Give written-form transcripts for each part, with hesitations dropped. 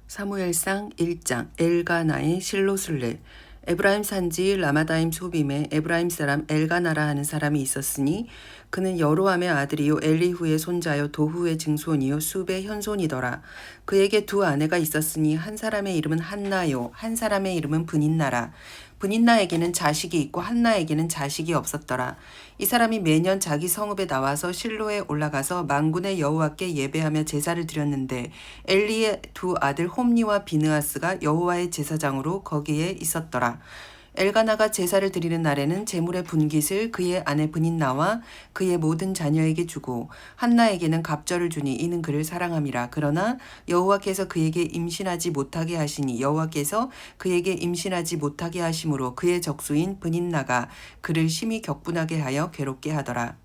사무엘상 1장 엘가나의 실로술레. 에브라임 산지 라마다임 소빔에 에브라임 사람 엘가나라 하는 사람이 있었으니 그는 여로함의 아들이요 엘리후의 손자요 도후의 증손이요 숲의 현손이더라. 그에게 두 아내가 있었으니 한 사람의 이름은 한나요 한 사람의 이름은 브닌나라. 브닌나에게는 자식이 있고 한나에게는 자식이 없었더라. 이 사람이 매년 자기 성읍에 나와서 실로에 올라가서 만군의 여호와께 예배하며 제사를 드렸는데 엘리의 두 아들 홈니와 비느하스가 여호와의 제사장으로 거기에 있었더라. 엘가나가 제사를 드리는 날에는 제물의 분깃을 그의 아내 브닌나와 그의 모든 자녀에게 주고 한나에게는 갑절을 주니 이는 그를 사랑함이라. 그러나 여호와께서 그에게 임신하지 못하게 하시니 여호와께서 그에게 임신하지 못하게 하심으로 그의 적수인 브닌나가 그를 심히 격분하게 하여 괴롭게 하더라.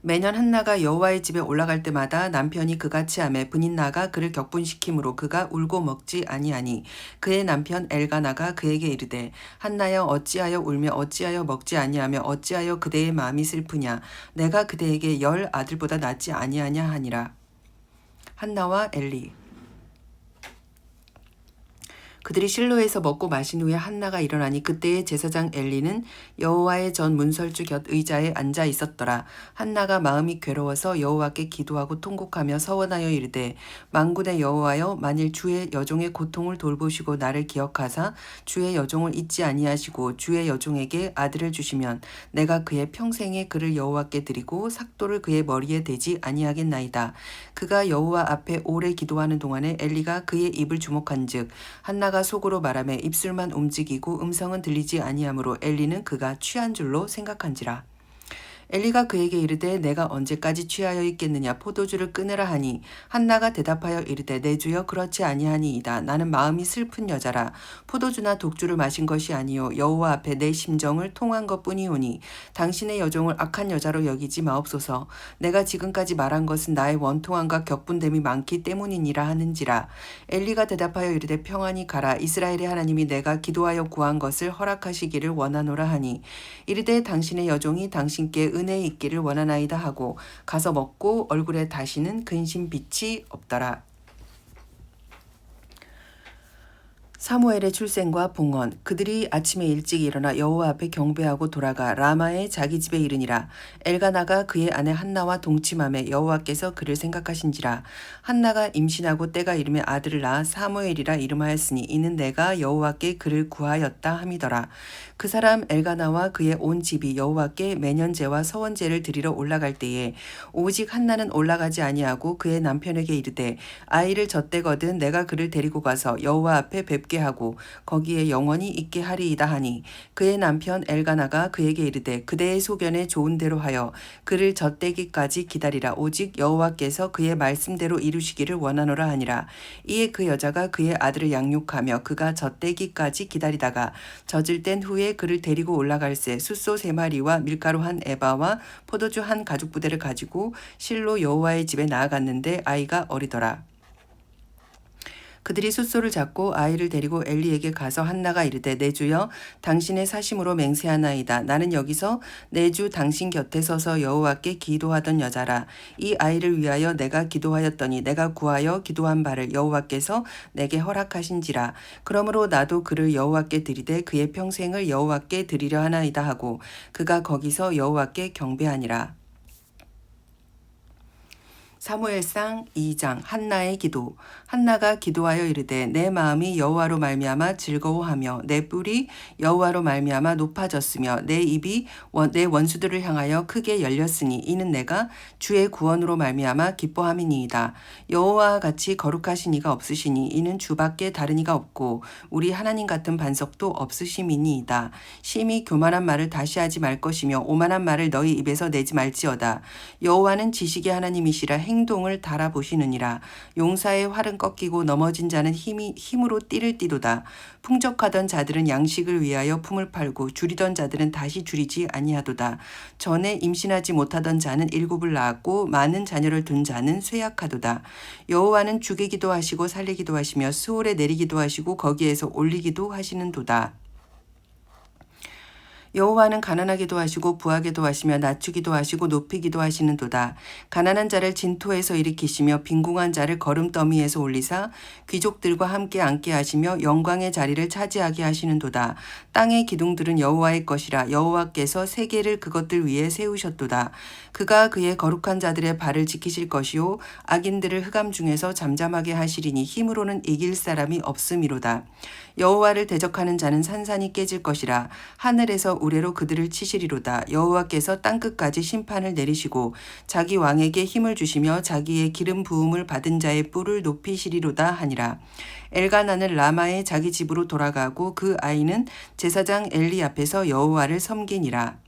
매년 한나가 여호와의 집에 올라갈 때마다 남편이 그같이 하매 브닌나가 그를 격분시키므로 그가 울고 먹지 아니하니 그의 남편 엘가나가 그에게 이르되 한나여 어찌하여 울며 어찌하여 먹지 아니하며 어찌하여 그대의 마음이 슬프냐 내가 그대에게 10 아들보다 낫지 아니하냐 하니라. 한나와 엘리. 그들이 실로에서 먹고 마신 후에 한나가 일어나니 그때의 제사장 엘리는 여호와의 전 문설주 곁 의자에 앉아 있었더라. 한나가 마음이 괴로워서 여호와께 기도하고 통곡하며 서원하여 이르되 만군의 여호와여 만일 주의 여종의 고통을 돌보시고 나를 기억하사 주의 여종을 잊지 아니하시고 주의 여종에게 아들을 주시면 내가 그의 평생에 그를 여호와께 드리고 삭도를 그의 머리에 대지 아니하겠나이다. 그가 여호와 앞에 오래 기도하는 동안에 엘리가 그의 입을 주목한즉 한나가 속으로 말하며 입술만 움직이고 음성은 들리지 아니하므로 엘리는 그가 취한 줄로 생각한지라. 엘리가 그에게 이르되 내가 언제까지 취하여 있겠느냐 포도주를 끊으라 하니 한나가 대답하여 이르되 내 주여 그렇지 아니하니이다. 나는 마음이 슬픈 여자라. 포도주나 독주를 마신 것이 아니요 여호와 앞에 내 심정을 통한 것뿐이오니 당신의 여종을 악한 여자로 여기지 마옵소서. 내가 지금까지 말한 것은 나의 원통함과 격분됨이 많기 때문이니라 하는지라. 엘리가 대답하여 이르되 평안히 가라. 이스라엘의 하나님이 내가 기도하여 구한 것을 허락하시기를 원하노라 하니 이르되 당신의 여종이 당신께 은혜 있기를 원하나이다 하고 가서 먹고 얼굴에 다시는 근심 빛이 없더라. 사무엘의 출생과 봉헌. 그들이 아침에 일찍 일어나 여호와 앞에 경배하고 돌아가 라마의 자기 집에 이르니라. 엘가나가 그의 아내 한나와 동침하매 여호와께서 그를 생각하신지라. 한나가 임신하고 때가 이르매 아들을 낳아 사무엘이라 이름하였으니 이는 내가 여호와께 그를 구하였다 함이더라. 그 사람 엘가나와 그의 온 집이 여호와께 매년제와 서원제를 드리러 올라갈 때에 오직 한나는 올라가지 아니하고 그의 남편에게 이르되 아이를 젖대거든 내가 그를 데리고 가서 여호와 앞에 뵙게 하고 거기에 영원히 있게 하리이다 하니 그의 남편 엘가나가 그에게 이르되 그대의 소견에 좋은 대로 하여 그를 젖대기까지 기다리라. 오직 여호와께서 그의 말씀대로 이루시기를 원하노라 하니라. 이에 그 여자가 그의 아들을 양육하며 그가 젖대기까지 기다리다가 젖을 땐 후에 그를 데리고 올라갈새 숫소 3마리와 밀가루 한 에바와 포도주 한 가죽 부대를 가지고 실로 여호와의 집에 나아갔는데 아이가 어리더라. 그들이 숫소를 잡고 아이를 데리고 엘리에게 가서 한나가 이르되 내 주여 당신의 사심으로 맹세하나이다. 나는 여기서 내 주 당신 곁에 서서 여호와께 기도하던 여자라. 이 아이를 위하여 내가 기도하였더니 내가 구하여 기도한 바를 여호와께서 내게 허락하신지라. 그러므로 나도 그를 여호와께 드리되 그의 평생을 여호와께 드리려 하나이다 하고 그가 거기서 여호와께 경배하니라. 사무엘상 2장. 한나의 기도. 한나가 기도하여 이르되 내 마음이 여호와로 말미암아 즐거워하며 내 뿔이 여호와로 말미암아 높아졌으며 내 입이 내 원수들을 향하여 크게 열렸으니 이는 내가 주의 구원으로 말미암아 기뻐함이니이다. 여호와와 같이 거룩하신 이가 없으시니 이는 주밖에 다른 이가 없고 우리 하나님 같은 반석도 없으심이니이다. 심히 교만한 말을 다시 하지 말 것이며 오만한 말을 너희 입에서 내지 말지어다. 여호와는 지식의 하나님이시라 행동을 달아보시느니라. 용사의 활은 꺾이고 넘어진 자는 힘으로 띠를 띠도다. 풍족하던 자들은 양식을 위하여 품을 팔고 줄이던 자들은 다시 줄이지 아니하도다. 전에 임신하지 못하던 자는 7을 낳았고 많은 자녀를 둔 자는 쇠약하도다. 여호와는 죽이기도 하시고 살리기도 하시며 스올에 내리기도 하시고 거기에서 올리기도 하시는도다. 여호와는 가난하게도 하시고 부하게도 하시며 낮추기도 하시고 높이기도 하시는도다. 가난한 자를 진토에서 일으키시며 빈궁한 자를 거름더미에서 올리사 귀족들과 함께 앉게 하시며 영광의 자리를 차지하게 하시는도다. 땅의 기둥들은 여호와의 것이라. 여호와께서 세계를 그것들 위에 세우셨도다. 그가 그의 거룩한 자들의 발을 지키실 것이요 악인들을 흑암 중에서 잠잠하게 하시리니 힘으로는 이길 사람이 없음이로다. 여호와를 대적하는 자는 산산이 깨질 것이라. 하늘에서 우레로 그들을 치시리로다. 여호와께서 땅끝까지 심판을 내리시고 자기 왕에게 힘을 주시며 자기의 기름 부음을 받은 자의 뿔을 높이시리로다 하니라. 엘가나는 라마의 자기 집으로 돌아가고 그 아이는 제사장 엘리 앞에서 여호와를 섬기니라.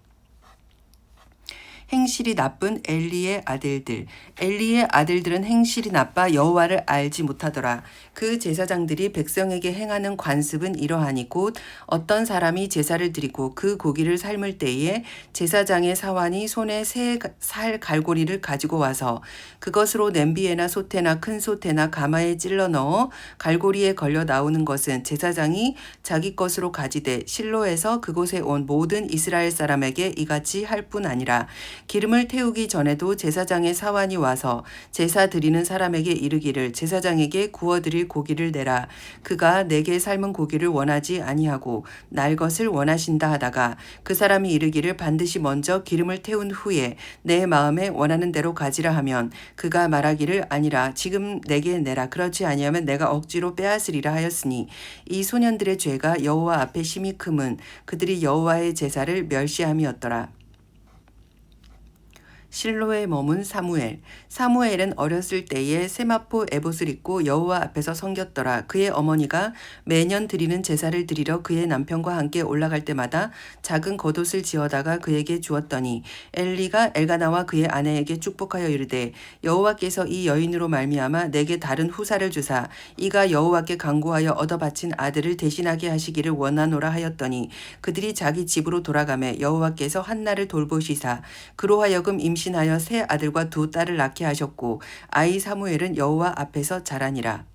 행실이 나쁜 엘리의 아들들. 엘리의 아들들은 행실이 나빠 여호와를 알지 못하더라. 그 제사장들이 백성에게 행하는 관습은 이러하니 곧 어떤 사람이 제사를 드리고 그 고기를 삶을 때에 제사장의 사환이 손에 새 살 갈고리를 가지고 와서 그것으로 냄비에나 솥에나 큰 솥에나 가마에 찔러 넣어 갈고리에 걸려 나오는 것은 제사장이 자기 것으로 가지되 실로에서 그곳에 온 모든 이스라엘 사람에게 이같이 할 뿐 아니라 기름을 태우기 전에도 제사장의 사환이 와서 제사 드리는 사람에게 이르기를 제사장에게 구워드릴 고기를 내라. 그가 내게 삶은 고기를 원하지 아니하고 날 것을 원하신다 하다가 그 사람이 이르기를 반드시 먼저 기름을 태운 후에 내 마음에 원하는 대로 가지라 하면 그가 말하기를 아니라 지금 내게 내라. 그렇지 아니하면 내가 억지로 빼앗으리라 하였으니 이 소년들의 죄가 여호와 앞에 심히 크면 그들이 여호와의 제사를 멸시함이었더라. 실로에 머문 사무엘. 사무엘은 어렸을 때에 세마포 에봇을 입고 여호와 앞에서 섬겼더라. 그의 어머니가 매년 드리는 제사를 드리러 그의 남편과 함께 올라갈 때마다 작은 겉옷을 지어다가 그에게 주었더니 엘리가 엘가나와 그의 아내에게 축복하여 이르되 여호와께서 이 여인으로 말미암아 내게 다른 후사를 주사 이가 여호와께 간구하여 얻어 바친 아들을 대신하게 하시기를 원하노라 하였더니 그들이 자기 집으로 돌아가매 여호와께서 한나를 돌보시사 그로 하여금 임신하여 세 아들과 두 딸을 낳게 하셨고 아이 사무엘은 여호와 앞에서 자라니라.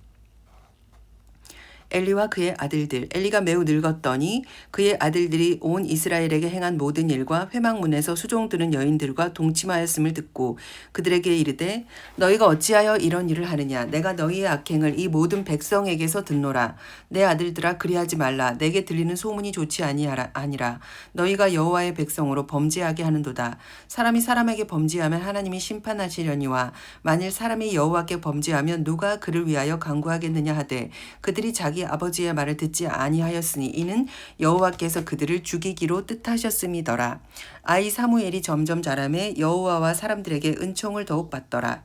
엘리와 그의 아들들. 엘리가 매우 늙었더니 그의 아들들이 온 이스라엘에게 행한 모든 일과 회막문에서 수종 드는 여인들과 동침하였음을 듣고 그들에게 이르되 너희가 어찌하여 이런 일을 하느냐. 내가 너희의 악행을 이 모든 백성에게서 듣노라. 내 아들들아 그리하지 말라. 내게 들리는 소문이 좋지 아니라 너희가 여호와의 백성으로 범죄하게 하는도다. 사람이 사람에게 범죄하면 하나님이 심판하시려니와 만일 사람이 여호와께 범죄하면 누가 그를 위하여 간구하겠느냐 하되 그들이 자기 아버지의 말을 듣지 아니하였으니 이는 여호와께서 그들을 죽이기로 뜻하셨음이더라. 아이 사무엘이 점점 자라매 여호와와 사람들에게 은총을 더욱 받더라.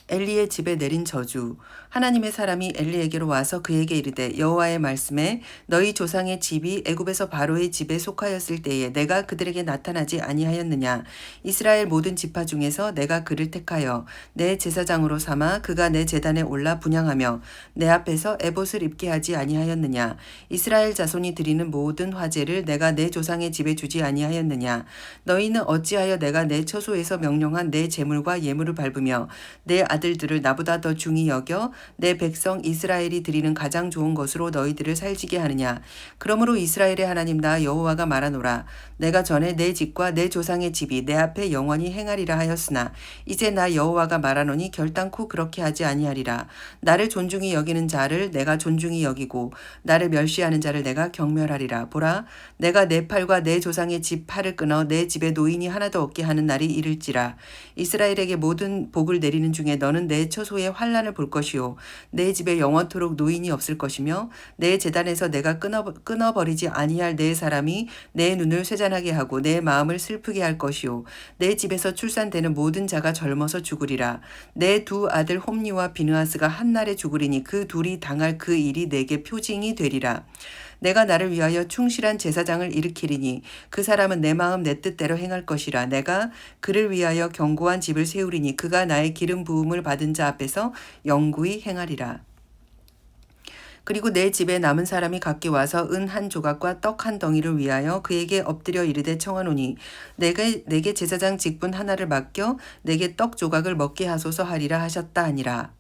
엘리의 집에 내린 저주. 하나님의 사람이 엘리에게로 와서 그에게 이르되 여호와의 말씀에 너희 조상의 집이 애굽에서 바로의 집에 속하였을 때에 내가 그들에게 나타나지 아니하였느냐. 이스라엘 모든 지파 중에서 내가 그를 택하여 내 제사장으로 삼아 그가 내 제단에 올라 분향하며 내 앞에서 에봇을 입게 하지 아니하였느냐. 이스라엘 자손이 드리는 모든 화제를 내가 내 조상의 집에 주지 아니하였느냐. 너희는 어찌하여 내가 내 처소에서 명령한 내 제물과 예물을 밟으며 내 아들들을 나보다 더 중히 여겨 내 백성 이스라엘이 드리는 가장 좋은 것으로 너희들을 살지게 하느냐. 그러므로 이스라엘의 하나님 나 여호와가 말하노라. 내가 전에 내 집과 내 조상의 집이 내 앞에 영원히 행하리라 하였으나 이제 나 여호와가 말하노니 결단코 그렇게 하지 아니하리라. 나를 존중히 여기는 자를 내가 존중히 여기고 나를 멸시하는 자를 내가 경멸하리라. 보라 내가 내 팔과 내 조상의 집 팔을 끊어 내 집에 노인이 하나도 없게 하는 날이 이를지라. 이스라엘에게 모든 복을 내리는 중에 너는 내 처소의 환난을 볼 것이요 내 집에 영원토록 노인이 없을 것이며 내 제단에서 내가 끊어버리지 아니할 내 사람이 내 눈을 쇠잔하게 하고 내 마음을 슬프게 할 것이요 내 집에서 출산되는 모든 자가 젊어서 죽으리라. 내 두 아들 홈니와 비느하스가 한날에 죽으리니 그 둘이 당할 그 일이 내게 표징이 되리라. 내가 나를 위하여 충실한 제사장을 일으키리니 그 사람은 내 마음 내 뜻대로 행할 것이라. 내가 그를 위하여 견고한 집을 세우리니 그가 나의 기름 부음을 받은 자 앞에서 영구히 행하리라. 그리고 내 집에 남은 사람이 각기 와서 은 한 조각과 떡 한 덩이를 위하여 그에게 엎드려 이르되 청하노니 내게 제사장 직분 하나를 맡겨 내게 떡 조각을 먹게 하소서 하리라 하셨다 하니라.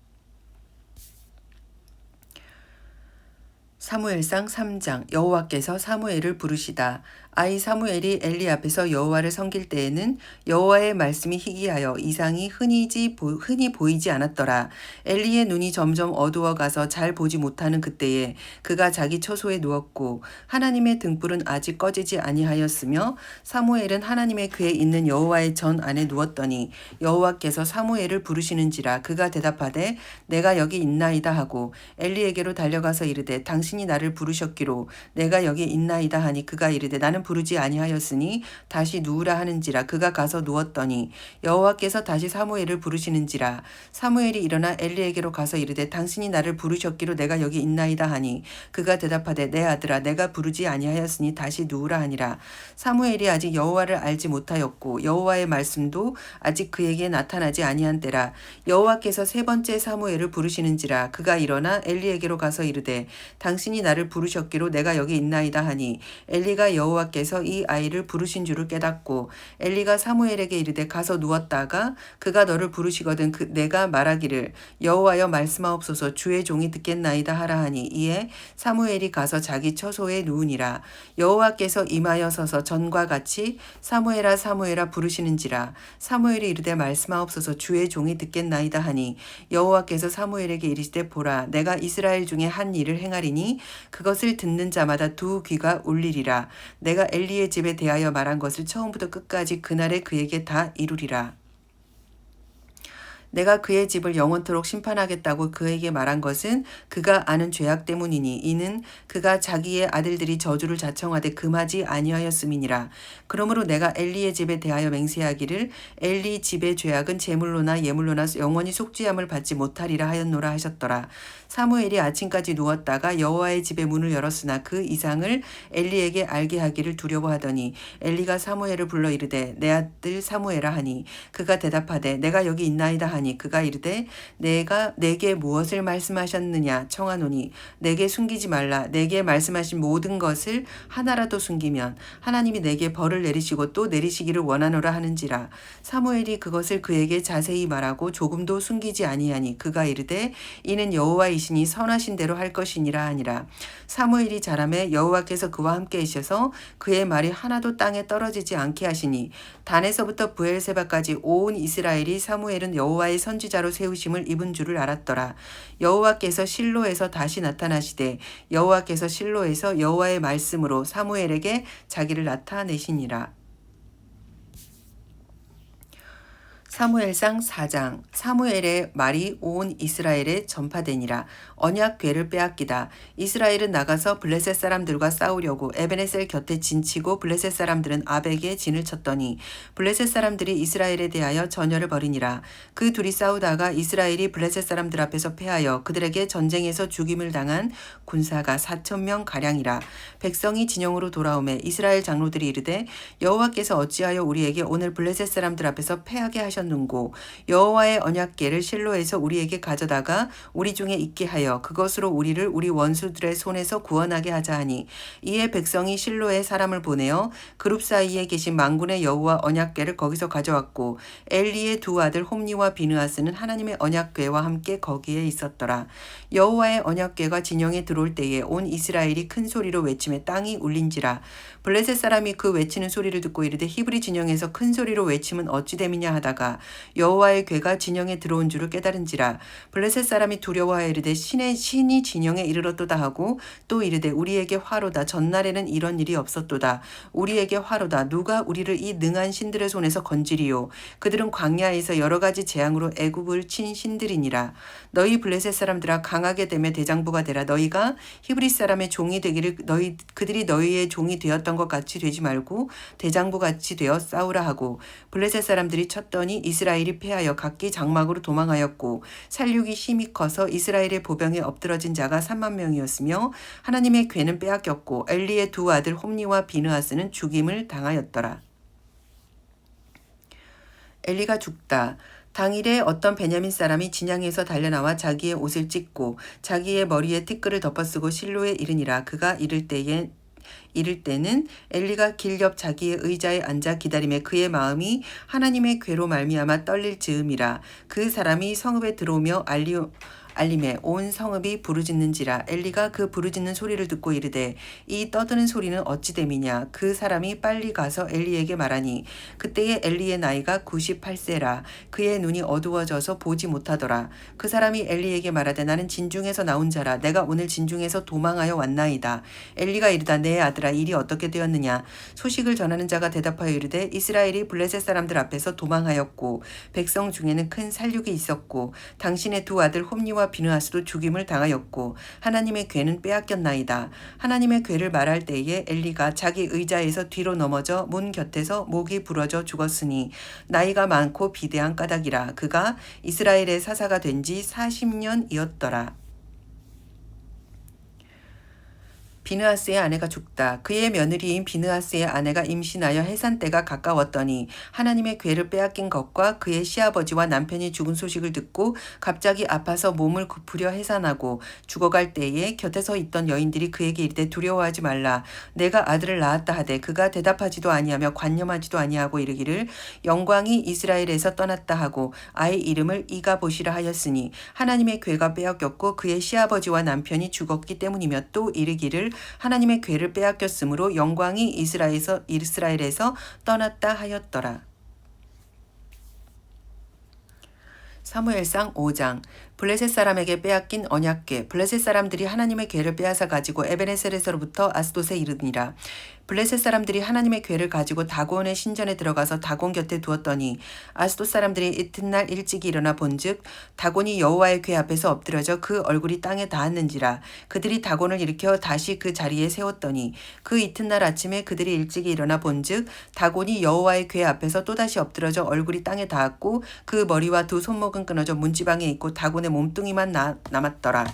사무엘상 3장. 여호와께서 사무엘을 부르시다. 아이 사무엘이 엘리 앞에서 여호와를 섬길 때에는 여호와의 말씀이 희귀하여 이상이 흔히 보이지 않았더라. 엘리의 눈이 점점 어두워 가서 잘 보지 못하는 그때에 그가 자기 처소에 누웠고 하나님의 등불은 아직 꺼지지 아니하였으며 사무엘은 하나님의 궤에 있는 여호와의 전 안에 누웠더니 여호와께서 사무엘을 부르시는지라. 그가 대답하되 내가 여기 있나이다 하고 엘리에게로 달려가서 이르되 당신이 나를 부르셨기로 내가 여기 있나이다 하니 그가 이르되 나는 부르지 아니하였으니 다시 누우라 하는지라. 그가 가서 누웠더니 여호와께서 다시 사무엘을 부르시는지라. 사무엘이 일어나 엘리에게로 가서 이르되 당신이 나를 부르셨기로 내가 여기 있나이다 하니 그가 대답하되 내 아들아 내가 부르지 아니하였으니 다시 누우라 하니라. 사무엘이 아직 여호와를 알지 못하였고 여호와의 말씀도 아직 그에게 나타나지 아니한 때라. 여호와께서 세 번째 사무엘을 부르시는지라. 그가 일어나 엘리에게로 가서 이르되 당신이 나를 부르셨기로 내가 여기 있나이다 하니 엘리가 여호와께서 이 아이를 부르신 줄을 깨닫고 엘리가 사무엘에게 이르되 가서 누웠다가 그가 너를 부르시거든 내가 말하기를 여호와여 말씀하옵소서 주의 종이 듣겠나이다 하라 하니 이에 사무엘이 가서 자기 처소에 누우니라. 여호와께서 임하여 서서 전과 같이 사무엘아 사무엘아 부르시는지라. 사무엘이 이르되 말씀하옵소서 주의 종이 듣겠나이다 하니 여호와께서 사무엘에게 이르시되 보라 내가 이스라엘 중에 한 일을 행하리니 그것을 듣는 자마다 두 귀가 울리리라. 내가 엘리의 집에 대하여 말한 것을 처음부터 끝까지 그날에 그에게 다 이루리라. 내가 그의 집을 영원토록 심판하겠다고 그에게 말한 것은 그가 아는 죄악 때문이니 이는 그가 자기의 아들들이 저주를 자청하되 금하지 아니하였음이니라. 그러므로 내가 엘리의 집에 대하여 맹세하기를 엘리 집의 죄악은 제물로나 예물로나 영원히 속죄함을 받지 못하리라 하였노라 하셨더라. 사무엘이 아침까지 누웠다가 여호와의 집의 문을 열었으나 그 이상을 엘리에게 알게 하기를 두려워하더니 엘리가 사무엘을 불러 이르되 내 아들 사무엘아 하니 그가 대답하되 내가 여기 있나이다 하니 그가 이르되 내가 내게 무엇을 말씀하셨느냐 청하노니 내게 숨기지 말라. 내게 말씀하신 모든 것을 하나라도 숨기면 하나님이 내게 벌을 내리시고 또 내리시기를 원하노라 하는지라. 사무엘이 그것을 그에게 자세히 말하고 조금도 숨기지 아니하니 그가 이르되 이는 여호와이시니 선하신 대로 할 것이니라 하니라. 사무엘이 자라매 여호와께서 그와 함께 계셔서 그의 말이 하나도 땅에 떨어지지 않게 하시니 단에서부터 브엘세바까지 온 이스라엘이 사무엘은 여호와의 선지자로 세우심을 입은 줄을 알았더라. 여호와께서 실로에서 다시 나타나시되 여호와께서 실로에서 여호와의 말씀으로 사무엘에게 자기를 나타내시니라. 사무엘상 4장. 사무엘의 말이 온 이스라엘에 전파되니라. 언약궤를 빼앗기다. 이스라엘은 나가서 블레셋 사람들과 싸우려고 에베네셀 곁에 진치고 블레셋 사람들은 아벡에 진을 쳤더니 블레셋 사람들이 이스라엘에 대하여 전열을 벌이니라. 그 둘이 싸우다가 이스라엘이 블레셋 사람들 앞에서 패하여 그들에게 전쟁에서 죽임을 당한 군사가 4,000명 가량이라. 백성이 진영으로 돌아오매 이스라엘 장로들이 이르되 여호와께서 어찌하여 우리에게 오늘 블레셋 사람들 앞에서 패하게 하셨는고 여호와의 언약궤를 실로에서 우리에게 가져다가 우리 중에 있게 하여 그것으로 우리를 우리 원수들의 손에서 구원하게 하자 하니 이에 백성이 실로에 사람을 보내어 그룹 사이에 계신 만군의 여호와 언약궤를 거기서 가져왔고 엘리의 두 아들 홈니와 비느하스는 하나님의 언약궤와 함께 거기에 있었더라. 여호와의 언약궤가 진영에 들어올 때에 온 이스라엘이 큰 소리로 외치며 땅이 울린지라. 블레셋 사람이 그 외치는 소리를 듣고 이르되 히브리 진영에서 큰 소리로 외침은 어찌 됨이냐 하다가 여호와의 궤가 진영에 들어온 줄을 깨달은지라. 블레셋 사람이 두려워하여 이르되 신이 진영에 이르렀도다 하고 또 이르되 우리에게 화로다. 전날에는 이런 일이 없었도다. 우리에게 화로다. 누가 우리를 이 능한 신들의 손에서 건지리요. 그들은 광야에서 여러 가지 재앙으로 애굽을 친 신들이니라. 너희 블레셋 사람들아 강하게 되며 대장부가 되라. 너희가 히브리 사람의 종이 되기를 그들이 너희의 종이 되었던 것 같이 되지 말고 대장부 같이 되어 싸우라 하고 블레셋 사람들이 쳤더니 이스라엘이 패하여 각기 장막으로 도망하였고 살육이 힘이 커서 이스라엘의 보병에 엎드러진 자가 3만 명이었으며 하나님의 궤는 빼앗겼고 엘리의 두 아들 홈니와 비느하스는 죽임을 당하였더라. 엘리가 죽다. 당일에 어떤 베냐민 사람이 진양에서 달려나와 자기의 옷을 찢고 자기의 머리에 티끌을 덮어쓰고 실로에 이르니라. 그가 이를 때는 엘리가 길 옆 자기의 의자에 앉아 기다리며 그의 마음이 하나님의 궤로 말미암아 떨릴 즈음이라. 그 사람이 성읍에 들어오며 알림에 온 성읍이 부르짖는지라. 엘리가 그 부르짖는 소리를 듣고 이르되 이 떠드는 소리는 어찌 됨이냐. 그 사람이 빨리 가서 엘리에게 말하니 그때에 엘리의 나이가 98세라. 그의 눈이 어두워져서 보지 못하더라. 그 사람이 엘리에게 말하되 나는 진중에서 나온 자라. 내가 오늘 진중에서 도망하여 왔나이다. 엘리가 이르다 내 아들아 일이 어떻게 되었느냐. 소식을 전하는 자가 대답하여 이르되 이스라엘이 블레셋 사람들 앞에서 도망하였고 백성 중에는 큰 살육이 있었고 당신의 두 아들 홈니와 비느하스도 죽임을 당하였고 하나님의 궤는 빼앗겼나이다. 하나님의 궤를 말할 때에 엘리가 자기 의자에서 뒤로 넘어져 문 곁에서 목이 부러져 죽었으니 나이가 많고 비대한 까닭이라. 그가 이스라엘의 사사가 된 지 40년이었더라. 비느하스의 아내가 죽다. 그의 며느리인 비느하스의 아내가 임신하여 해산 때가 가까웠더니 하나님의 궤를 빼앗긴 것과 그의 시아버지와 남편이 죽은 소식을 듣고 갑자기 아파서 몸을 굽으려 해산하고 죽어갈 때에 곁에서 있던 여인들이 그에게 이르되 두려워하지 말라. 내가 아들을 낳았다 하되 그가 대답하지도 아니하며 관념하지도 아니하고 이르기를 영광이 이스라엘에서 떠났다 하고 아이 이름을 이가봇이라 하였으니 하나님의 궤가 빼앗겼고 그의 시아버지와 남편이 죽었기 때문이며 또 이르기를 하나님의 궤를 빼앗겼으므로 영광이 이스라엘에서 떠났다 하였더라. 사무엘상 5장. 블레셋 사람에게 빼앗긴 언약궤. 블레셋 사람들이 하나님의 궤를 빼앗아 가지고 에베네셀에서로부터 아스돗에 이르니라. 블레셋 사람들이 하나님의 궤를 가지고 다곤의 신전에 들어가서 다곤 곁에 두었더니 아스돗 사람들이 이튿날 일찍이 일어나 본즉 다곤이 여호와의 궤 앞에서 엎드려져 그 얼굴이 땅에 닿았는지라. 그들이 다곤을 일으켜 다시 그 자리에 세웠더니 그 이튿날 아침에 그들이 일찍이 일어나 본즉 다곤이 여호와의 궤 앞에서 또다시 엎드려져 얼굴이 땅에 닿았고 그 머리와 두 손목은 끊어져 문지방에 있고 다곤의 몸뚱이만 남았더라.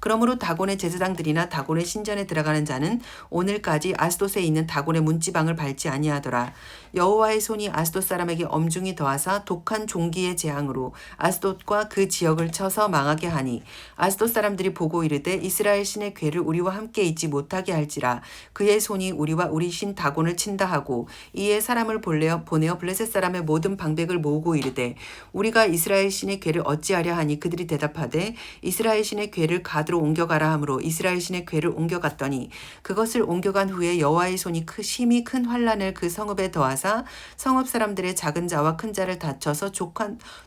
그러므로 다곤의 제사장들이나 다곤의 신전에 들어가는 자는 오늘까지 아스돗에 있는 다곤의 문지방을 밟지 아니하더라. 여호와의 손이 아스돗 사람에게 엄중히 더하사 독한 종기의 재앙으로 아스돗과 그 지역을 쳐서 망하게 하니 아스돗 사람들이 보고 이르되 이스라엘 신의 궤를 우리와 함께 있지 못하게 할지라. 그의 손이 우리와 우리 신 다곤을 친다 하고 이에 사람을 보내어 블레셋 사람의 모든 방백을 모으고 이르되 우리가 이스라엘 신의 궤를 어찌하려 하니 그들이 대답하되 이스라엘 신의 궤를 가드로 옮겨가라 하므로 이스라엘 신의 궤를 옮겨갔더니 그것을 옮겨간 후에 여호와의 손이 심히 큰 환란을 그 성읍에 더하사 성읍 사람들의 작은 자와 큰 자를 다쳐서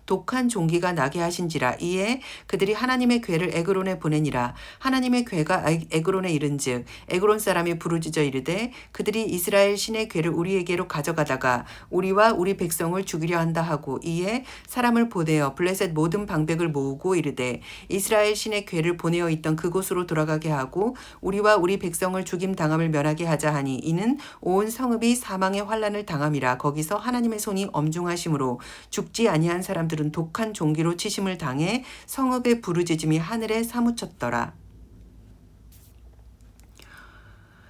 독한 종기가 나게 하신지라. 이에 그들이 하나님의 궤를 에그론에 보내니라. 하나님의 궤가 에그론에 이른즉 에그론 사람이 부르짖어 이르되 그들이 이스라엘 신의 궤를 우리에게로 가져가다가 우리와 우리 백성을 죽이려 한다 하고 이에 사람을 보내어 블레셋 모든 방백을 모으고 이르되 이스라엘 신의 궤를 보내어 있던 그곳으로 돌아가게 하고 우리와 우리 백성을 죽임 당함을 면하게 하자 하니 이는 온 성읍이 사망의 환란을 당함이라. 거기서 하나님의 손이 엄중하심으로 죽지 아니한 사람들은 독한 종기로 치심을 당해 성읍의 부르짖음이 하늘에 사무쳤더라.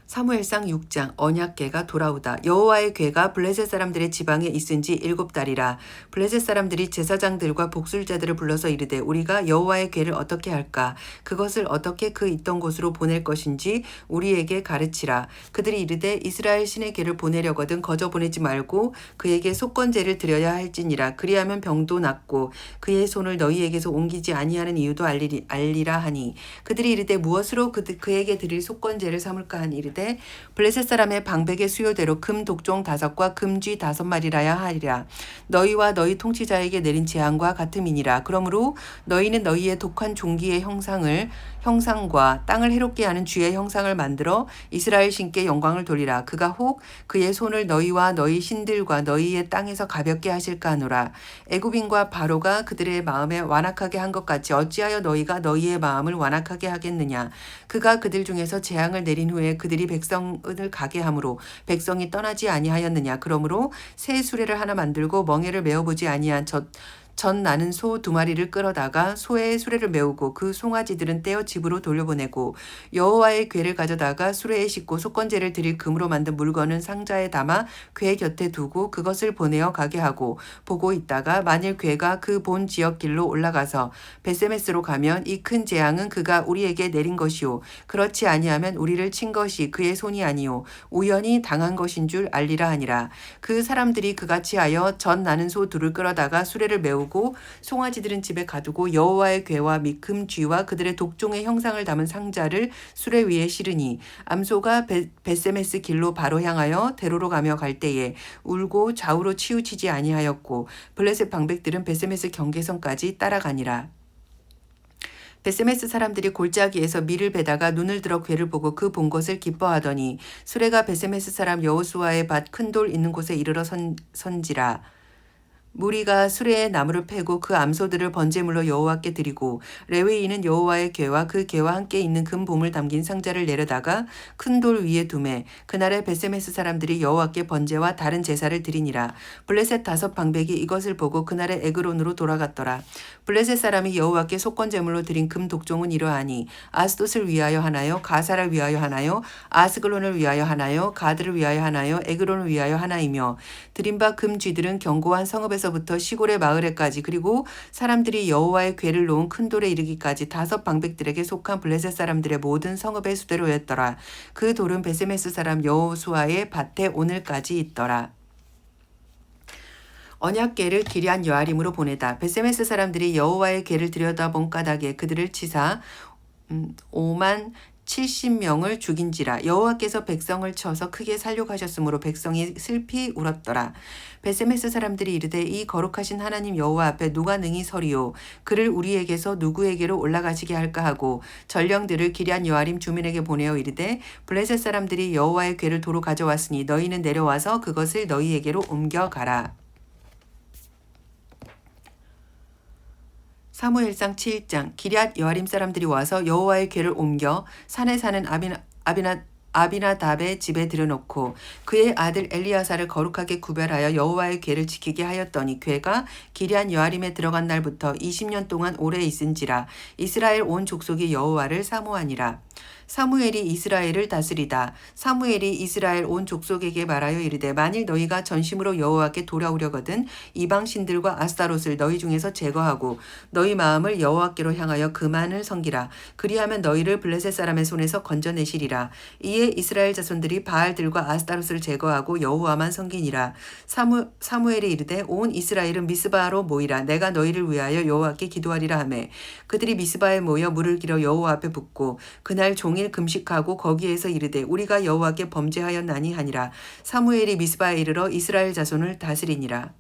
사무엘상 6장. 언약궤가 돌아오다. 여호와의 궤가 블레셋 사람들의 지방에 있은 지 7달이라. 블레셋 사람들이 제사장들과 복술자들을 불러서 이르되 우리가 여호와의 궤를 어떻게 할까? 그것을 어떻게 그 있던 곳으로 보낼 것인지 우리에게 가르치라. 그들이 이르되 이스라엘 신의 궤를 보내려거든 거저 보내지 말고 그에게 속건제를 드려야 할지니라. 그리하면 병도 낫고 그의 손을 너희에게서 옮기지 아니하는 이유도 알리라 하니 그들이 이르되 무엇으로 그에게 드릴 속건제를 삼을까 하니 이르되 블레셋 사람의 방백의 수요대로 금 독종 5과 금쥐 5마리라야 하리라. 너희와 너희 통치자에게 내린 재앙과 같음이니라. 그러므로 너희는 너희의 독한 종기의 형상과 땅을 해롭게 하는 쥐의 형상을 만들어 이스라엘 신께 영광을 돌리라. 그가 혹 그의 손을 너희와 너희 신들과 너희의 땅에서 가볍게 하실까 하노라. 애굽인과 바로가 그들의 마음에 완악하게 한 것 같이 어찌하여 너희가 너희의 마음을 완악하게 하겠느냐. 그가 그들 중에서 재앙을 내린 후에 그들이 백성을 가게 함으로 백성이 떠나지 아니하였느냐. 그러므로 새 수레를 하나 만들고 멍에를 메어보지 아니한 전 나는 소 2마리를 끌어다가 소의 수레를 메우고 그 송아지들은 떼어 집으로 돌려보내고 여호와의 궤를 가져다가 수레에 싣고 속건제를 드릴 금으로 만든 물건은 상자에 담아 궤 곁에 두고 그것을 보내어 가게 하고 보고 있다가 만일 궤가 그 본 지역 길로 올라가서 베세메스로 가면 이 큰 재앙은 그가 우리에게 내린 것이요 그렇지 아니하면 우리를 친 것이 그의 손이 아니요 우연히 당한 것인 줄 알리라 하니라. 그 사람들이 그같이 하여 전 나는 소 2를 끌어다가 수레를 메우고 가두고 송아지들은 집에 가두고 여호와의 궤와 및 금쥐와 그들의 독종의 형상을 담은 상자를 수레 위에 실으니 암소가 벳세메스 길로 바로 향하여 대로로 가며 갈 때에 울고 좌우로 치우치지 아니하였고 블레셋 방백들은 벳세메스 경계선까지 따라가니라. 벳세메스 사람들이 골짜기에서 밀을 베다가 눈을 들어 궤를 보고 그 본 것을 기뻐하더니 수레가 벳세메스 사람 여호수아의 밭 큰 돌 있는 곳에 이르러 선지라. 무리가 수레에 나무를 패고 그 암소들을 번제물로 여호와께 드리고 레위인은 여호와의 궤와 그 궤와 함께 있는 금봄을 담긴 상자를 내려다가 큰 돌 위에 두매 그날에 벳세메스 사람들이 여호와께 번제와 다른 제사를 드리니라. 블레셋 5 방백이 이것을 보고 그날에 에그론으로 돌아갔더라. 블레셋 사람이 여호와께 속건제물로 드린 금 독종은 이러하니 아스돗을 위하여 하나요, 가사를 위하여 하나요, 아스글론을 위하여 하나요, 가드를 위하여 하나요, 에그론을 위하여 하나이며 드린 바 금 쥐들은 견고한 성읍에서부터 시골의 마을에까지 그리고 사람들이 여호와의 궤를 놓은 큰 돌에 이르기까지 5 방백들에게 속한 블레셋 사람들의 모든 성읍의 수대로였더라. 그 돌은 벳세메스 사람 여호수아의 밭에 오늘까지 있더라. 언약궤를 기럇 여아림으로 보내다. 벳세메스 사람들이 여호와의 궤를 들여다본 까닭에 그들을 치사 5만 70명을 죽인지라. 여호와께서 백성을 쳐서 크게 살육하셨으므로 백성이 슬피 울었더라. 벳세메스 사람들이 이르되 이 거룩하신 하나님 여호와 앞에 누가 능히 서리요. 그를 우리에게서 누구에게로 올라가시게 할까 하고 전령들을 기럇 여아림 주민에게 보내어 이르되 블레셋 사람들이 여호와의 궤를 도로 가져왔으니 너희는 내려와서 그것을 너희에게로 옮겨가라. 사무엘상 7장. 기럇 여아림 사람들이 와서 여호와의 궤를 옮겨 산에 사는 아비나답의 집에 들여놓고 그의 아들 엘리야사를 거룩하게 구별하여 여호와의 궤를 지키게 하였더니 궤가 기럇 여아림에 들어간 날부터 20년 동안 오래 있은지라. 이스라엘 온 족속이 여호와를 사모하니라. 사무엘이 이스라엘을 다스리다. 사무엘이 이스라엘 온 족속에게 말하여 이르되 만일 너희가 전심으로 여호와께 돌아오려거든 이방 신들과 아스타롯을 너희 중에서 제거하고 너희 마음을 여호와께로 향하여 그만을 섬기라. 그리하면 너희를 블레셋 사람의 손에서 건져내시리라. 이에 이스라엘 자손들이 바알들과 아스타롯을 제거하고 여호와만 섬기니라. 사무엘이 이르되 온 이스라엘은 미스바로 모이라. 내가 너희를 위하여 여호와께 기도하리라 하매 그들이 미스바에 모여 물을 길어 여호와 앞에 붓고 그날 종일 금식하고 거기에서 이르되 우리가 여호와께 범죄하였나니 하니라. 사무엘이 미스바에 이르러 이스라엘 자손을 다스리니라.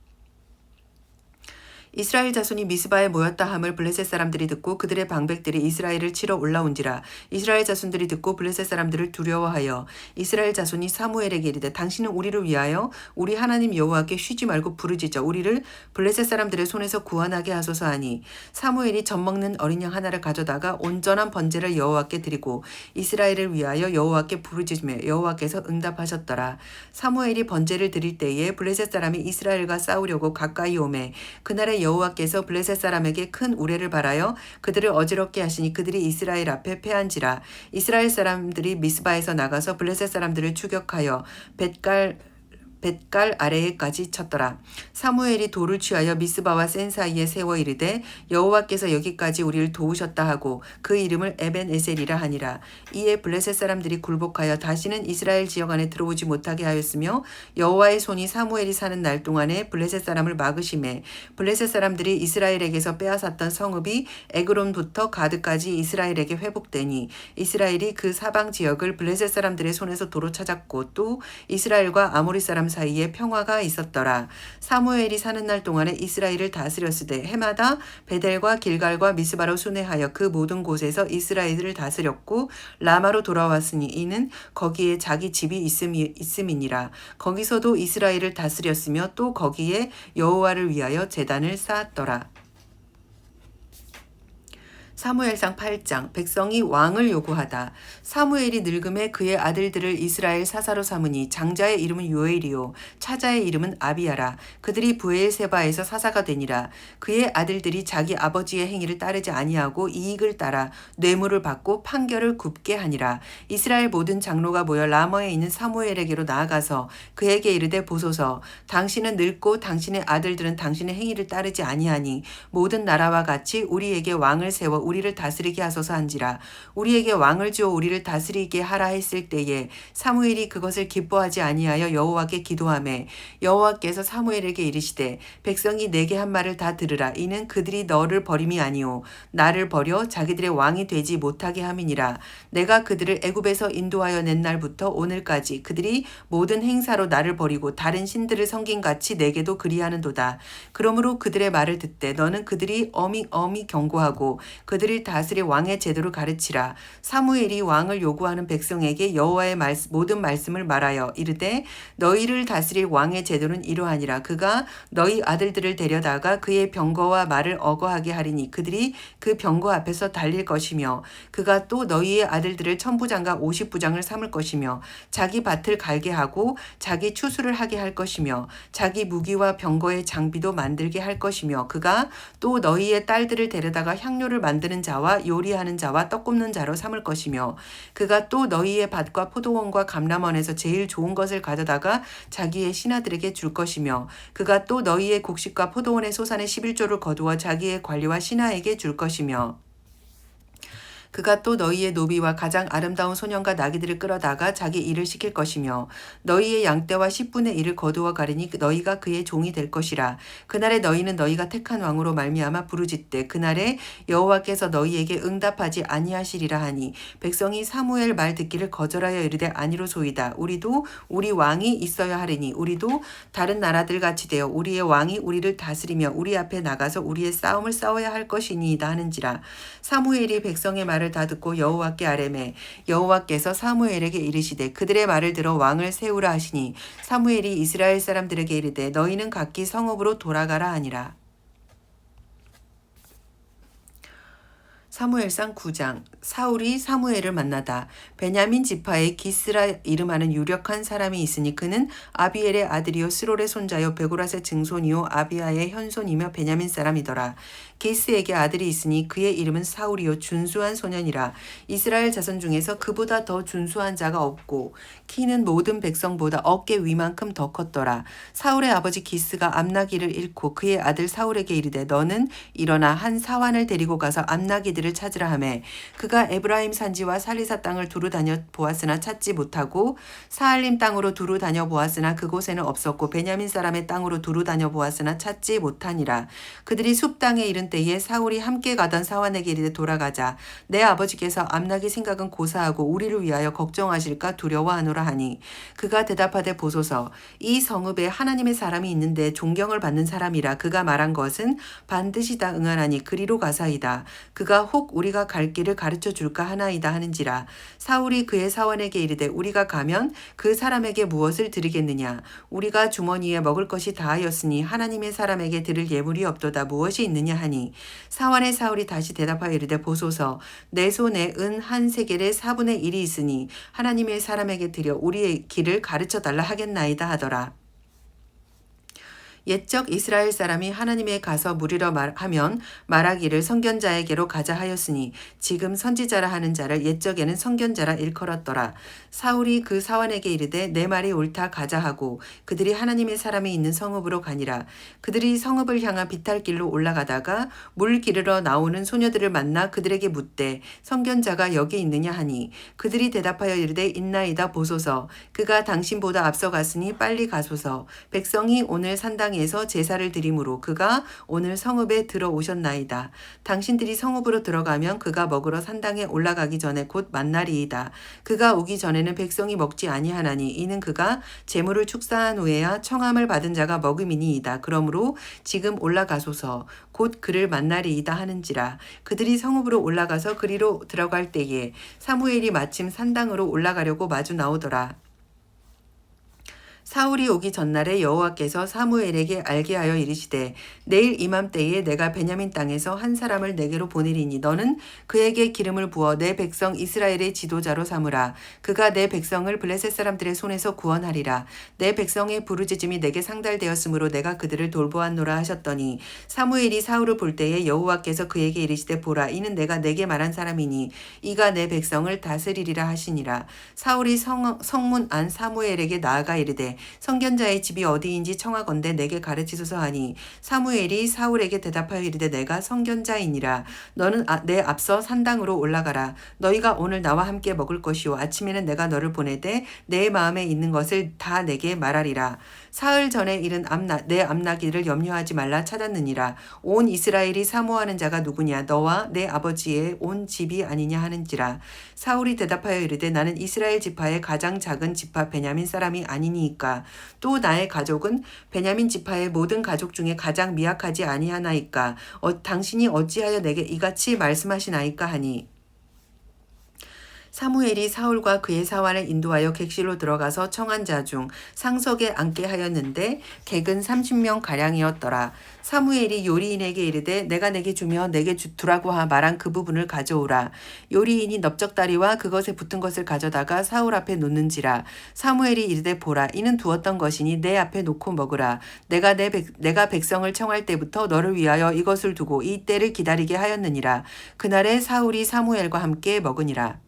이스라엘 자손이 미스바에 모였다 함을 블레셋 사람들이 듣고 그들의 방백들이 이스라엘을 치러 올라온지라. 이스라엘 자손들이 듣고 블레셋 사람들을 두려워하여 이스라엘 자손이 사무엘에게 이르되 당신은 우리를 위하여 우리 하나님 여호와께 쉬지 말고 부르짖어 우리를 블레셋 사람들의 손에서 구원하게 하소서 하니 사무엘이 젖먹는 어린 양 하나를 가져다가 온전한 번제를 여호와께 드리고 이스라엘을 위하여 여호와께 부르짖으며 여호와께서 응답하셨더라. 사무엘이 번제를 드릴 때에 블레셋 사람이 이스라엘과 싸우려고 가까이 오매 그날에 여호와께서 블레셋 사람에게 큰 우레를 발하여 그들을 어지럽게 하시니 그들이 이스라엘 앞에 패한지라. 이스라엘 사람들이 미스바에서 나가서 블레셋 사람들을 추격하여 벳갈 아래에까지 쳤더라. 사무엘이 돌을 취하여 미스바와 센 사이에 세워 이르되 여호와께서 여기까지 우리를 도우셨다 하고 그 이름을 에벤에셀이라 하니라. 이에 블레셋 사람들이 굴복하여 다시는 이스라엘 지역 안에 들어오지 못하게 하였으며 여호와의 손이 사무엘이 사는 날 동안에 블레셋 사람을 막으심에 블레셋 사람들이 이스라엘에게서 빼앗았던 성읍이 에그론부터 가드까지 이스라엘에게 회복되니 이스라엘이 그 사방 지역을 블레셋 사람들의 손에서 도로 찾았고 또 이스라엘과 아모리 사람 사이에 평화가 있었더라. 사무엘이 사는 날 동안에 이스라엘을 다스렸으되 해마다 베델과 길갈과 미스바로 순회하여 그 모든 곳에서 이스라엘을 다스렸고 라마로 돌아왔으니 이는 거기에 자기 집이 있음이니라. 거기서도 이스라엘을 다스렸으며 또 거기에 여호와를 위하여 제단을 쌓았더라. 사무엘상 8장. 백성이 왕을 요구하다. 사무엘이 늙음에 그의 아들들을 이스라엘 사사로 삼으니 장자의 이름은 요엘이요 차자의 이름은 아비야라. 그들이 브엘세바에서 사사가 되니라. 그의 아들들이 자기 아버지의 행위를 따르지 아니하고 이익을 따라 뇌물을 받고 판결을 굽게 하니라. 이스라엘 모든 장로가 모여 라머에 있는 사무엘에게로 나아가서 그에게 이르되 보소서 당신은 늙고 당신의 아들들은 당신의 행위를 따르지 아니하니 모든 나라와 같이 우리에게 왕을 세워 우리를 다스리게 하소서 한지라. 우리에게 왕을 주어 우리를 다스리게 하라 했을 때에 사무엘이 그것을 기뻐하지 아니하여 여호와께 기도하매 여호와께서 사무엘에게 이르시되 백성이 내게 한 말을 다 들으라. 이는 그들이 너를 버림이 아니오 나를 버려 자기들의 왕이 되지 못하게 함이니라. 내가 그들을 애굽에서 인도하여 낸 날부터 오늘까지 그들이 모든 행사로 나를 버리고 다른 신들을 섬긴 같이 내게도 그리하는도다. 그러므로 그들의 말을 듣되 너는 그들이 엄히 경고하고 그들을 다스릴 왕의 제도를 가르치라. 사무엘이 왕을 요구하는 백성에게 여호와의 모든 말씀을 말하여 이르되 너희를 다스릴 왕의 제도는 이러하니라. 그가 너희 아들들을 데려다가 그의 병거와 말을 어거하게 하리니 그들이 그 병거 앞에서 달릴 것이며 그가 또 너희의 아들들을 1000부장과 50부장을 삼을 것이며 자기 밭을 갈게 하고 자기 추수를 하게 할 것이며 자기 무기와 병거의 장비도 만들게 할 것이며 그가 또 너희의 딸들을 데려다가 향료를 만드는 자와 요리하는 자와 떡 굽는 자로 삼을 것이며 그가 또 너희의 밭과 포도원과 감람원에서 제일 좋은 것을 가져다가 자기의 신하들에게 줄 것이며 그가 또 너희의 곡식과 포도원의 소산의 11조를 거두어 자기의 관리와 신하에게 줄 것이며 그가 또 너희의 노비와 가장 아름다운 소년과 나귀들을 끌어다가 자기 일을 시킬 것이며 너희의 양떼와 10분의 1을 거두어 가리니 너희가 그의 종이 될 것이라. 그날에 너희는 너희가 택한 왕으로 말미암아 부르짖되 그날에 여호와께서 너희에게 응답하지 아니하시리라 하니 백성이 사무엘 말 듣기를 거절하여 이르되 아니로소이다. 우리도 우리 왕이 있어야 하리니 우리도 다른 나라들 같이 되어 우리의 왕이 우리를 다스리며 우리 앞에 나가서 우리의 싸움을 싸워야 할 것이니이다 하는지라. 사무엘이 백성의 말을 다 듣고 여호와께 아뢰매 여호와께서 사무엘에게 이르시되 그들의 말을 들어 왕을 세우라 하시니 사무엘이 이스라엘 사람들에게 이르되 너희는 각기 성읍으로 돌아가라 하니라. 사무엘상 9장. 사울이 사무엘을 만나다. 베냐민 지파에 기스라 이름하는 유력한 사람이 있으니 그는 아비엘의 아들이요 스롤의 손자요 베고라의 증손이요 아비아의 현손이며 베냐민 사람이더라. 기스에게 아들이 있으니 그의 이름은 사울이요 준수한 소년이라. 이스라엘 자손 중에서 그보다 더 준수한 자가 없고 키는 모든 백성보다 어깨 위만큼 더 컸더라. 사울의 아버지 기스가 암나기를 잃고 그의 아들 사울에게 이르되 너는 일어나 한 사환을 데리고 가서 암나기들을 찾으라 하매 그가 에브라임 산지와 살리사 땅을 두루 다녀 보았으나 찾지 못하고 사알림 땅으로 두루 다녀 보았으나 그곳에는 없었고 베냐민 사람의 땅으로 두루 다녀 보았으나 찾지 못하니라. 그들이 숲 땅에 이른 때에 사울이 함께 가던 사환에게 이르되 돌아가자. 내 아버지께서 암나기 생각은 고사하고 우리를 위하여 걱정하실까 두려워하노라 하니 그가 대답하되 보소서 이 성읍에 하나님의 사람이 있는데 존경을 받는 사람이라. 그가 말한 것은 반드시 다 응하나니 그리로 가사이다. 그가 혹 우리가 갈 길을 가르쳐 줄까 하나이다 하는지라. 사울이 그의 사원에게 이르되 우리가 가면 그 사람에게 무엇을 드리겠느냐. 우리가 주머니에 먹을 것이 다하였으니 하나님의 사람에게 드릴 예물이 없도다. 무엇이 있느냐 하니 사원의 사울이 다시 대답하여 이르되 보소서 내 손에 은 한 세겔의 4분의 1이 있으니 하나님의 사람에게 드려 우리의 길을 가르쳐 달라 하겠나이다 하더라. 옛적 이스라엘 사람이 하나님에 가서 물으러 하면 말하기를 선견자에게로 가자 하였으니 지금 선지자라 하는 자를 옛적에는 선견자라 일컬었더라. 사울이 그 사원에게 이르되 내 말이 옳다 가자 하고 그들이 하나님의 사람이 있는 성읍으로 가니라. 그들이 성읍을 향한 비탈길로 올라가다가 물 기르러 나오는 소녀들을 만나 그들에게 묻되 선견자가 여기 있느냐 하니 그들이 대답하여 이르되 있나이다. 보소서 그가 당신보다 앞서갔으니 빨리 가소서. 백성이 오늘 산당에 에서 제사를 드림으로 그가 오늘 성읍에 들어오셨나이다. 당신들이 성읍으로 들어가면 그가 먹으러 산당에 올라가기 전에 곧 만나리이다. 그가 오기 전에는 백성이 먹지 아니하나니 이는 그가 재물을 축사한 후에야 청함을 받은 자가 먹음이니이다. 그러므로 지금 올라가소서 곧 그를 만나리이다 하는지라. 그들이 성읍으로 올라가서 그리로 들어갈 때에 사무엘이 마침 산당으로 올라가려고 마주 나오더라. 사울이 오기 전날에 여호와께서 사무엘에게 알게 하여 이르시되 내일 이맘때에 내가 베냐민 땅에서 한 사람을 내게로 보내리니 너는 그에게 기름을 부어 내 백성 이스라엘의 지도자로 삼으라. 그가 내 백성을 블레셋 사람들의 손에서 구원하리라. 내 백성의 부르짖음이 내게 상달되었으므로 내가 그들을 돌보았노라 하셨더니 사무엘이 사울을 볼 때에 여호와께서 그에게 이르시되 보라 이는 내가 내게 말한 사람이니 이가 내 백성을 다스리리라 하시니라. 사울이 성문 안 사무엘에게 나아가 이르되 선견자의 집이 어디인지 청하건대 내게 가르치소서 하니 사무엘이 사울에게 대답하여 이르되 내가 선견자이니라. 너는 내 앞서 산당으로 올라가라. 너희가 오늘 나와 함께 먹을 것이요 아침에는 내가 너를 보내되 내 마음에 있는 것을 다 내게 말하리라. 사흘 전에 이른 내 암나기를 염려하지 말라 찾았느니라. 온 이스라엘이 사모하는 자가 누구냐 너와 내 아버지의 온 집이 아니냐 하는지라. 사울이 대답하여 이르되 나는 이스라엘 지파의 가장 작은 지파 베냐민 사람이 아니니이까 또 나의 가족은 베냐민 지파의 모든 가족 중에 가장 미약하지 아니하나이까 당신이 어찌하여 내게 이같이 말씀하시나이까 하니 사무엘이 사울과 그의 사환을 인도하여 객실로 들어가서 청한 자 중 상석에 앉게 하였는데 객은 30명 가량이었더라. 사무엘이 요리인에게 이르되 내가 내게 주며 내게 두라고 말한 그 부분을 가져오라. 요리인이 넓적다리와 그것에 붙은 것을 가져다가 사울 앞에 놓는지라. 사무엘이 이르되 보라 이는 두었던 것이니 내 앞에 놓고 먹으라. 내가 백성을 청할 때부터 너를 위하여 이것을 두고 이 때를 기다리게 하였느니라. 그날에 사울이 사무엘과 함께 먹으니라.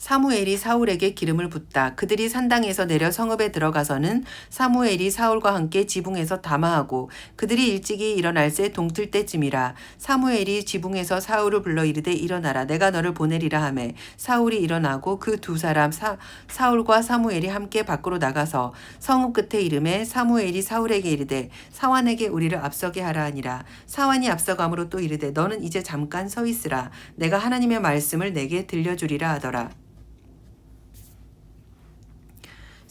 사무엘이 사울에게 기름을 붓다. 그들이 산당에서 내려 성읍에 들어가서는 사무엘이 사울과 함께 지붕에서 담화하고 그들이 일찍이 일어날새 동틀 때쯤이라. 사무엘이 지붕에서 사울을 불러 이르되 일어나라 내가 너를 보내리라 하매 사울이 일어나고 그 두 사람 사울과 사무엘이 함께 밖으로 나가서 성읍 끝에 이름에 사무엘이 사울에게 이르되 사환에게 우리를 앞서게 하라 하니라. 사환이 앞서감으로 또 이르되 너는 이제 잠깐 서 있으라. 내가 하나님의 말씀을 내게 들려주리라 하더라.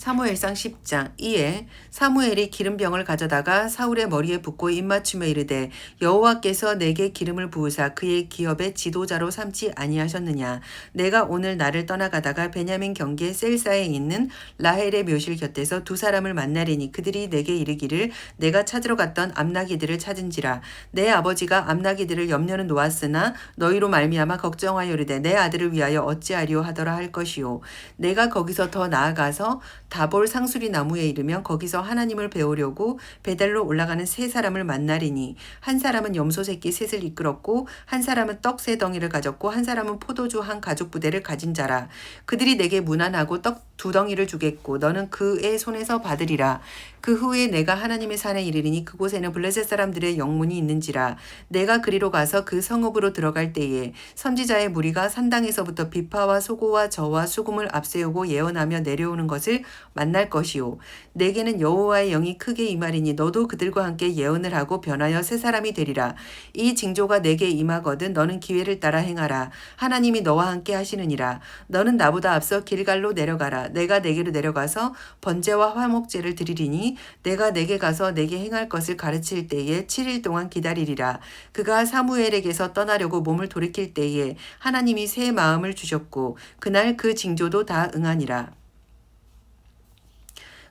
사무엘상 10장. 이에 사무엘이 기름병을 가져다가 사울의 머리에 붓고 입맞춤에 이르되 여호와께서 내게 기름을 부으사 그의 기업의 지도자로 삼지 아니하셨느냐. 내가 오늘 나를 떠나가다가 베냐민 경계 셀사에 있는 라헬의 묘실 곁에서 두 사람을 만나리니 그들이 내게 이르기를 내가 찾으러 갔던 암나기들을 찾은지라. 내 아버지가 암나기들을 염려는 놓았으나 너희로 말미암아 걱정하여 이르되 내 아들을 위하여 어찌하리오 하더라 할 것이요. 내가 거기서 더 나아가서 다볼 상수리 나무에 이르면 거기서 하나님을 배우려고 베델로 올라가는 세 사람을 만나리니 한 사람은 염소 새끼 셋을 이끌었고 한 사람은 떡 세 덩이를 가졌고 한 사람은 포도주 한 가죽 부대를 가진 자라. 그들이 내게 문안하고 떡 두 덩이를 주겠고 너는 그의 손에서 받으리라. 그 후에 내가 하나님의 산에 이르리니 그곳에는 블레셋 사람들의 영문이 있는지라. 내가 그리로 가서 그 성읍으로 들어갈 때에 선지자의 무리가 산당에서부터 비파와 소고와 저와 수금을 앞세우고 예언하며 내려오는 것을 만날 것이요. 내게는 여호와의 영이 크게 임하리니 너도 그들과 함께 예언을 하고 변하여 새 사람이 되리라. 이 징조가 내게 임하거든 너는 기회를 따라 행하라. 하나님이 너와 함께 하시느니라. 너는 나보다 앞서 길갈로 내려가라. 내가 내게로 내려가서 번제와 화목제를 드리리니 내가 내게 가서 내게 행할 것을 가르칠 때에 7일 동안 기다리리라. 그가 사무엘에게서 떠나려고 몸을 돌이킬 때에 하나님이 새 마음을 주셨고 그날 그 징조도 다 응하니라.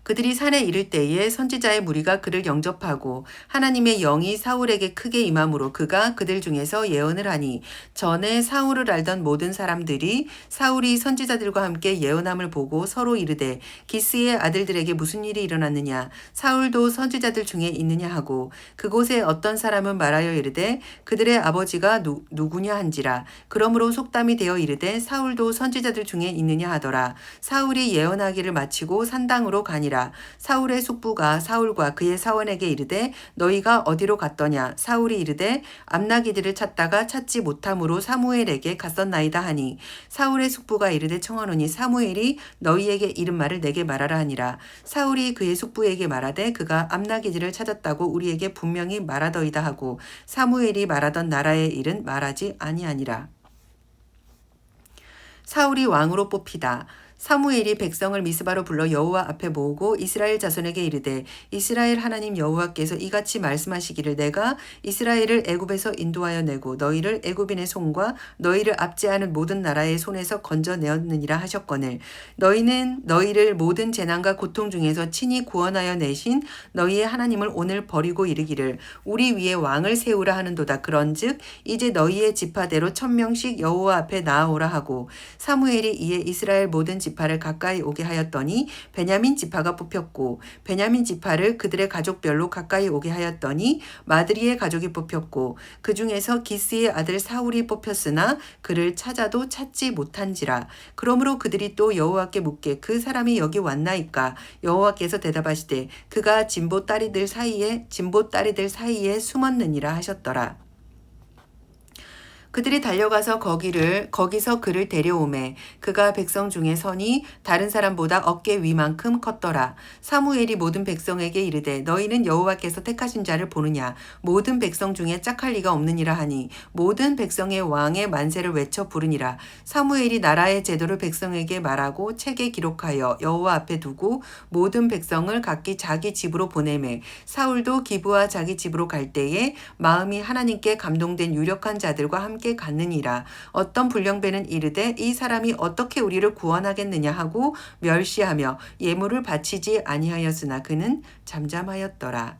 그들이 산에 이를 때에 선지자의 무리가 그를 영접하고 하나님의 영이 사울에게 크게 임함으로 그가 그들 중에서 예언을 하니 전에 사울을 알던 모든 사람들이 사울이 선지자들과 함께 예언함을 보고 서로 이르되 기스의 아들들에게 무슨 일이 일어났느냐 사울도 선지자들 중에 있느냐 하고 그곳에 어떤 사람은 말하여 이르되 그들의 아버지가 누구냐 한지라. 그러므로 속담이 되어 이르되 사울도 선지자들 중에 있느냐 하더라. 사울이 예언하기를 마치고 산당으로 가니라. 사울의 숙부가 사울과 그의 사원에게 이르되 너희가 어디로 갔더냐. 사울이 이르되 암나기들을 찾다가 찾지 못함으로 사무엘에게 갔었나이다 하니 사울의 숙부가 이르되 청하노니 사무엘이 너희에게 이른 말을 내게 말하라 하니라. 사울이 그의 숙부에게 말하되 그가 암나기들을 찾았다고 우리에게 분명히 말하더이다 하고 사무엘이 말하던 나라의 일은 말하지 아니하니라. 사울이 왕으로 뽑히다. 사무엘이 백성을 미스바로 불러 여호와 앞에 모으고 이스라엘 자손에게 이르되 이스라엘 하나님 여호와께서 이같이 말씀하시기를 내가 이스라엘을 애굽에서 인도하여 내고 너희를 애굽인의 손과 너희를 압제하는 모든 나라의 손에서 건져내었느니라 하셨거늘 너희는 너희를 모든 재난과 고통 중에서 친히 구원하여 내신 너희의 하나님을 오늘 버리고 이르기를 우리 위에 왕을 세우라 하는도다. 그런즉 이제 너희의 지파대로 1000명씩 여호와 앞에 나아오라 하고 사무엘이 이에 이스라엘 모든 지파 지파를 가까이 오게 하였더니 베냐민 지파가 뽑혔고 베냐민 지파를 그들의 가족별로 가까이 오게 하였더니 마드리의 가족이 뽑혔고 그 중에서 기스의 아들 사울이 뽑혔으나 그를 찾아도 찾지 못한지라. 그러므로 그들이 또 여호와께 묻게 그 사람이 여기 왔나이까. 여호와께서 대답하시되 그가 진보 딸이들 사이에 숨었느니라 하셨더라. 그들이 달려가서 거기서 그를 데려오매 그가 백성 중에 서니 다른 사람보다 어깨 위만큼 컸더라. 사무엘이 모든 백성에게 이르되 너희는 여호와께서 택하신 자를 보느냐. 모든 백성 중에 짝할 리가 없느니라 하니 모든 백성의 왕의 만세를 외쳐 부르니라. 사무엘이 나라의 제도를 백성에게 말하고 책에 기록하여 여호와 앞에 두고 모든 백성을 각기 자기 집으로 보내매 사울도 기브와 자기 집으로 갈 때에 마음이 하나님께 감동된 유력한 자들과 함께 갔느니라. 어떤 불량배는 이르되 이 사람이 어떻게 우리를 구원하겠느냐 하고 멸시하며 예물을 바치지 아니하였으나 그는 잠잠하였더라.